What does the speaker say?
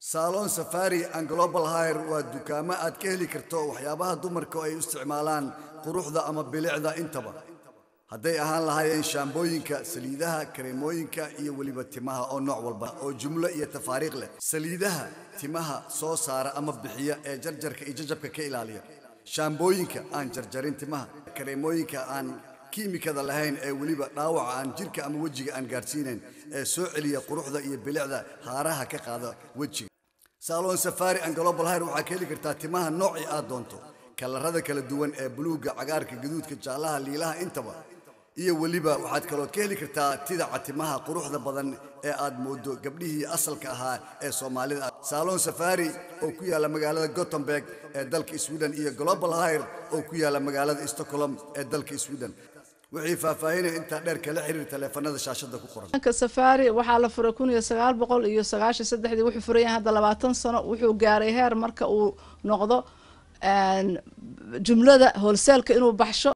Salon Safari and Global Hair waa dukaamo aad ka heli karto waxyaabaha dumarku ay u isticmaalaan quruxda ama bilicda intaba haday ahaan lahaayeen shaambooyinka saliidaha kareemooyinka iyo waliba timaha oo nooc walba oo jumlo iyo tafaariiq leh saliidaha timaha soo saara ama bixiya ee jarjarka iyo jajabka ka ilaaliya shaambooyinka aan jarjarin timaha kareemooyinka aan kiimikada lahayn ee waliba dhaawaca aan jirka ama wajiga aan gaarsiinayn ee soo celiya quruxda iyo bilicda haaraha ka qaada wajiga Salon Safari and Global Hair waxa ka heli kartaa timaha nooci aad doonto kalarada kala duwan ee buluuga cagaarka gaduudka jaalaha liilaha intaba iyo waliba waxaad kaloo ka heli kartaa tidaca timaha quruxda badan ee aad moodo gabdhihii asalka ahaa ee Soomaalida Salon Safari oo ku yaala magaalada Gothenburg ee dalka Sweden iyo Global Hair oo ku yaala magaalada Stockholm ee dalka Sweden wixii faahfaahinay inta dheer kala xiriir taleefanada shaashada ku qoran ka Safari waxa la furay 1993 wuxuu furay hadda 20 sano wuxuu gaaray heer marka uu noqdo jumlada wholesale inuu baxsho